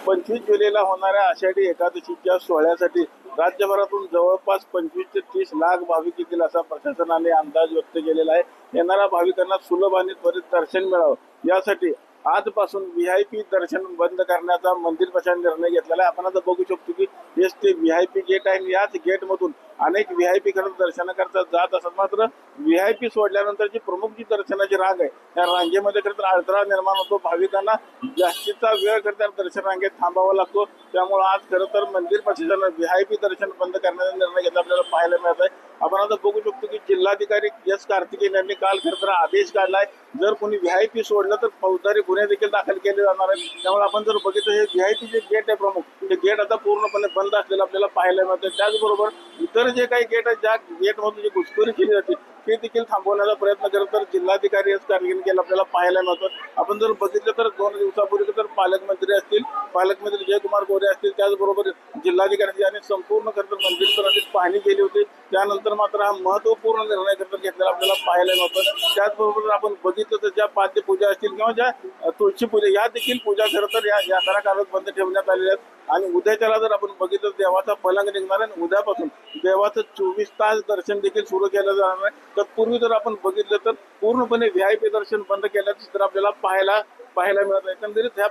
25 जुलैला होणाऱ्या आषाढी एकादशीच्या सोहळ्यासाठी राज्यभरातून जवळपास 25 ते 30 लाख भाविक येतील असा प्रशासनाने अंदाज व्यक्त केलेला आहे। येणाऱ्या भाविकांना सुलभ आणि त्वरित दर्शन मिळावं यासाठी आजपासून व्हीआयपी दर्शन बंद करण्याचा मंदिर प्रशासनाने निर्णय घेतलेला आहे। आपण आता बघू शकतो की हेच ते व्हीआयपी गेट आहे। याच गेटमधून अनेक व्हीआयपी खरं दर्शनाकरता जात असतात, मात्र व्हीआयपी सोडल्यानंतरची प्रमुख जी दर्शनाची रांग आहे त्या रांगेमध्ये खरं तर अडथळा निर्माण होतो। भाविकांना जास्तीचा वेळ खरं तर दर्शन रांगेत थांबावा लागतो। त्यामुळे आज खरं तर मंदिर प्रशासनाने व्हीआयपी दर्शन बंद करण्याचा निर्णय घेतला आपल्याला पाहायला मिळत आहे। आपण आता बघू शकतो की जिल्हाधिकारी एस कार्तिकेयन यांनी काल खरं तर आदेश काढलाय, जर कोणी व्हीआयपी सोडलं तर फौजदारी गुन्हे देखील दाखल केले जाणार आहेत। त्यामुळे आपण जर बघितलं हे व्हीआयपी जे गेट आहे प्रमुख, ते गेट आता पूर्णपणे बंद असलेलं आपल्याला पाहायला मिळतं। त्याचबरोबर इतर जे काही गेट आहेत ज्या गेटमधून जी घुसखोरी केली जाते ते देखील थांबवण्याचा प्रयत्न करत तर जिल्हाधिकारी एस कार्तिकेयन केला आपल्याला पाहायला मिळतं। आपण जर बघितलं तर 2 दिवसापूर्वी तर पालकमंत्री असतील, पालकमंत्री जयकुमार गोरे असतील, त्याचबरोबर जिल्हाधिकारी यांनी संपूर्ण खरं तर मंदिर परिसराची पाहणी केली होती। त्यानंतर मात्र हा महत्वपूर्ण निर्णय खरं तर घेतलेला आपल्याला पाहायला मिळतं। त्याचबरोबर आपण बघितलं तर ज्या पाद्य पूजा असतील किंवा ज्या तुळशी पूजा या देखील पूजा खरं तर या यात्रा काळात बंद ठेवण्यात आलेल्या आहेत। आणि उद्याच्याला जर आपण बघितलं देवाचा पलंग निघणार आहे, उद्यापासून देवाचं 24 तास दर्शन देखील सुरू केलं जाणार आहे। तत्पूर्वी जर आपण बघितलं तर पूर्णपणे व्हीआयपी दर्शन बंद केल्याचं तर आपल्याला पाहायला मिळत आहे। एकंदरीत ह्या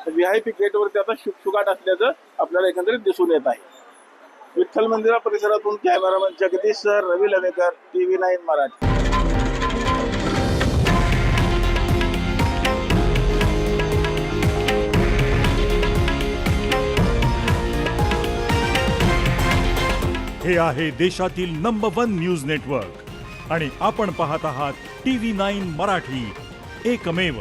व्हीआयपी गेटवरती आता शुकशुकाट असल्याचं आपल्याला एकंदरीत दिसून येत आहे। विठ्ठल मंदिरा परिसरातून कॅमेरामन जगदीश सर, रवी लवेकर, TV9 मराठी। हे आहे देशातील नंबर 1 न्यूज नेटवर्क आणि आपण पाहत आहात TV9 मराठी, एकमेव।